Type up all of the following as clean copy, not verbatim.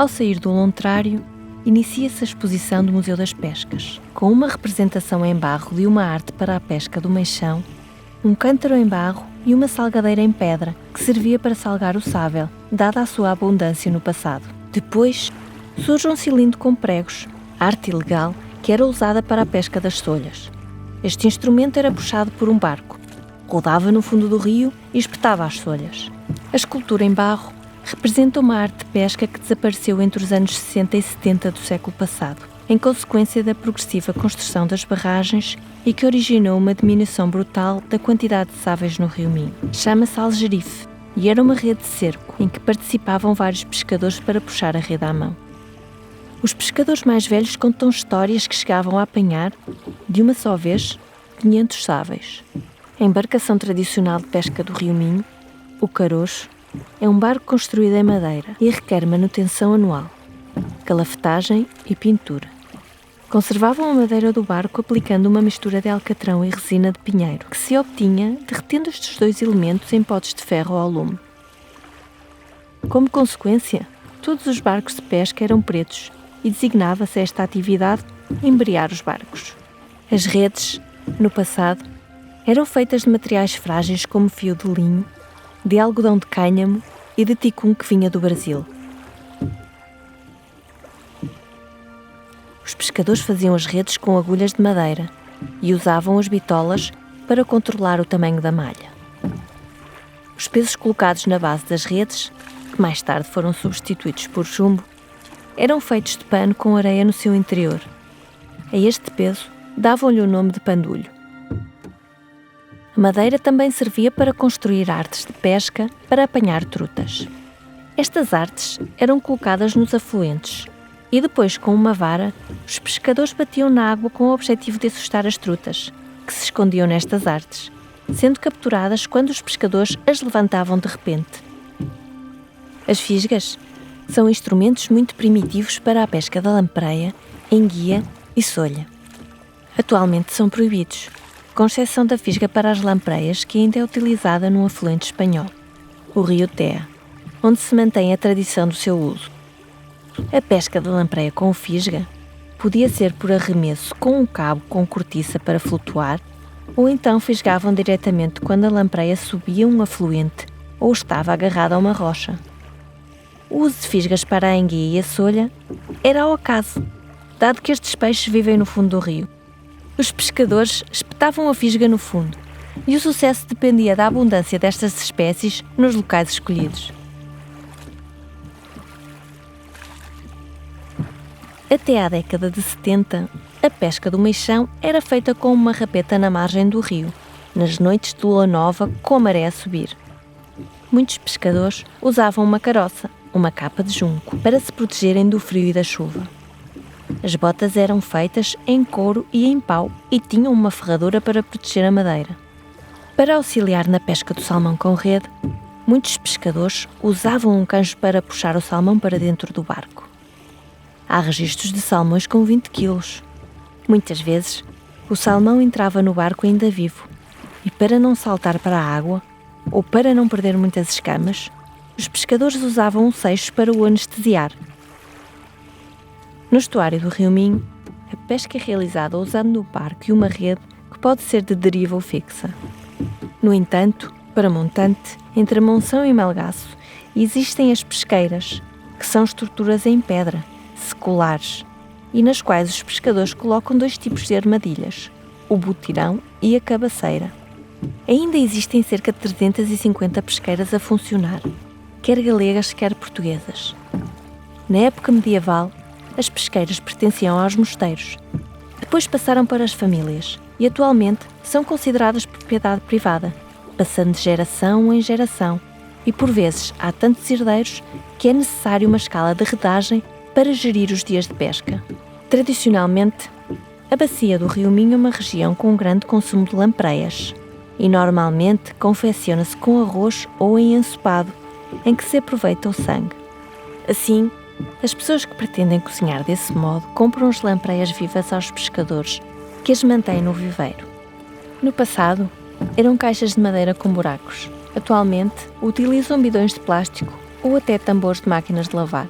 Ao sair do lontrário, inicia-se a exposição do Museu das Pescas, com uma representação em barro de uma arte para a pesca do meixão, um cântaro em barro e uma salgadeira em pedra, que servia para salgar o sábel, dada a sua abundância no passado. Depois, surge um cilindro com pregos, arte ilegal que era usada para a pesca das solhas. Este instrumento era puxado por um barco, rodava no fundo do rio e espetava as solhas. A escultura em barro representa uma arte de pesca que desapareceu entre os anos 60 e 70 do século passado, em consequência da progressiva construção das barragens e que originou uma diminuição brutal da quantidade de sáveis no rio Minho. Chama-se algerife e era uma rede de cerco em que participavam vários pescadores para puxar a rede à mão. Os pescadores mais velhos contam histórias que chegavam a apanhar, de uma só vez, 500 sáveis. A embarcação tradicional de pesca do rio Minho, o caroço, é um barco construído em madeira e requer manutenção anual, calafetagem e pintura. Conservavam a madeira do barco aplicando uma mistura de alcatrão e resina de pinheiro, que se obtinha derretendo estes dois elementos em potes de ferro ao lume. Como consequência, todos os barcos de pesca eram pretos e designava-se esta atividade embrear os barcos. As redes, no passado, eram feitas de materiais frágeis como fio de linho, de algodão de cânhamo e de ticum que vinha do Brasil. Os pescadores faziam as redes com agulhas de madeira e usavam as bitolas para controlar o tamanho da malha. Os pesos colocados na base das redes, que mais tarde foram substituídos por chumbo, eram feitos de pano com areia no seu interior. A este peso davam-lhe o nome de pandulho. A madeira também servia para construir artes de pesca para apanhar trutas. Estas artes eram colocadas nos afluentes e depois, com uma vara, os pescadores batiam na água com o objetivo de assustar as trutas, que se escondiam nestas artes, sendo capturadas quando os pescadores as levantavam de repente. As fisgas são instrumentos muito primitivos para a pesca da lampreia, enguia e solha. Atualmente são proibidos, com exceção da fisga para as lampreias, que ainda é utilizada num afluente espanhol, o rio Tea, onde se mantém a tradição do seu uso. A pesca da lampreia com fisga podia ser por arremesso com um cabo com cortiça para flutuar, ou então fisgavam diretamente quando a lampreia subia um afluente ou estava agarrada a uma rocha. O uso de fisgas para a enguia e a solha era ao acaso, dado que estes peixes vivem no fundo do rio. Os pescadores espetavam a fisga no fundo e o sucesso dependia da abundância destas espécies nos locais escolhidos. Até à década de 70, a pesca do meixão era feita com uma rapeta na margem do rio, nas noites de lua nova com a maré a subir. Muitos pescadores usavam uma caroça, uma capa de junco, para se protegerem do frio e da chuva. As botas eram feitas em couro e em pau e tinham uma ferradura para proteger a madeira. Para auxiliar na pesca do salmão com rede, muitos pescadores usavam um canjo para puxar o salmão para dentro do barco. Há registros de salmões com 20 quilos. Muitas vezes, o salmão entrava no barco ainda vivo e, para não saltar para a água ou para não perder muitas escamas, os pescadores usavam um seixo para o anestesiar. No estuário do rio Minho, a pesca é realizada usando o barco e uma rede que pode ser de deriva ou fixa. No entanto, para montante, entre Monção e Melgaço, existem as pesqueiras, que são estruturas em pedra, seculares, e nas quais os pescadores colocam dois tipos de armadilhas, o botirão e a cabaceira. Ainda existem cerca de 350 pesqueiras a funcionar, quer galegas, quer portuguesas. Na época medieval, as pesqueiras pertenciam aos mosteiros. Depois passaram para as famílias e atualmente são consideradas propriedade privada, passando de geração em geração, e por vezes há tantos herdeiros que é necessário uma escala de redagem para gerir os dias de pesca. Tradicionalmente, a bacia do rio Minho é uma região com um grande consumo de lampreias e normalmente confecciona-se com arroz ou em ensopado, em que se aproveita o sangue. Assim, as pessoas que pretendem cozinhar desse modo compram as lampreias vivas aos pescadores, que as mantêm no viveiro. No passado, eram caixas de madeira com buracos. Atualmente, utilizam bidões de plástico ou até tambores de máquinas de lavar.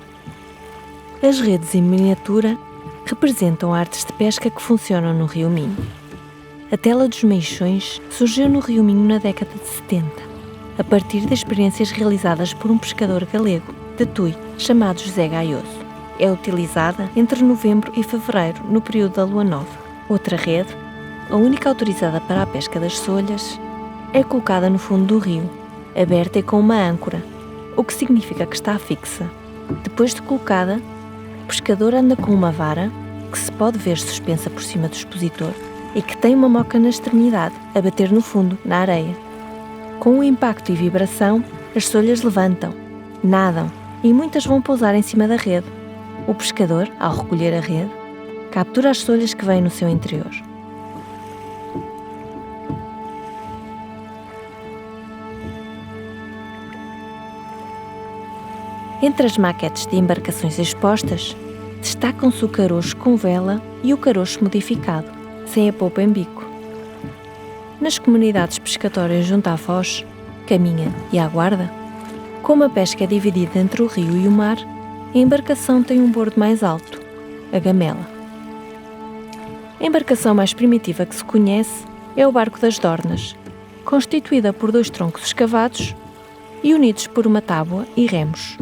As redes em miniatura representam artes de pesca que funcionam no Rio Minho. A tela dos meixões surgiu no Rio Minho na década de 70, a partir de experiências realizadas por um pescador galego, de Tui, chamado José Gaioso. É utilizada entre novembro e fevereiro, no período da lua nova. Outra rede, a única autorizada para a pesca das solhas, é colocada no fundo do rio, aberta e com uma âncora, o que significa que está fixa. Depois de colocada, o pescador anda com uma vara, que se pode ver suspensa por cima do expositor, e que tem uma moca na extremidade, a bater no fundo, na areia. Com o impacto e vibração, as solhas levantam, nadam e muitas vão pousar em cima da rede. O pescador, ao recolher a rede, captura as solhas que vêm no seu interior. Entre as maquetes de embarcações expostas, destacam-se o caroço com vela e o caroço modificado, sem a polpa em bico. Nas comunidades pescatórias junto à Foz, Caminha e à Guarda, como a pesca é dividida entre o rio e o mar, a embarcação tem um bordo mais alto, a gamela. A embarcação mais primitiva que se conhece é o barco das Dornas, constituída por 2 troncos escavados e unidos por uma tábua e remos.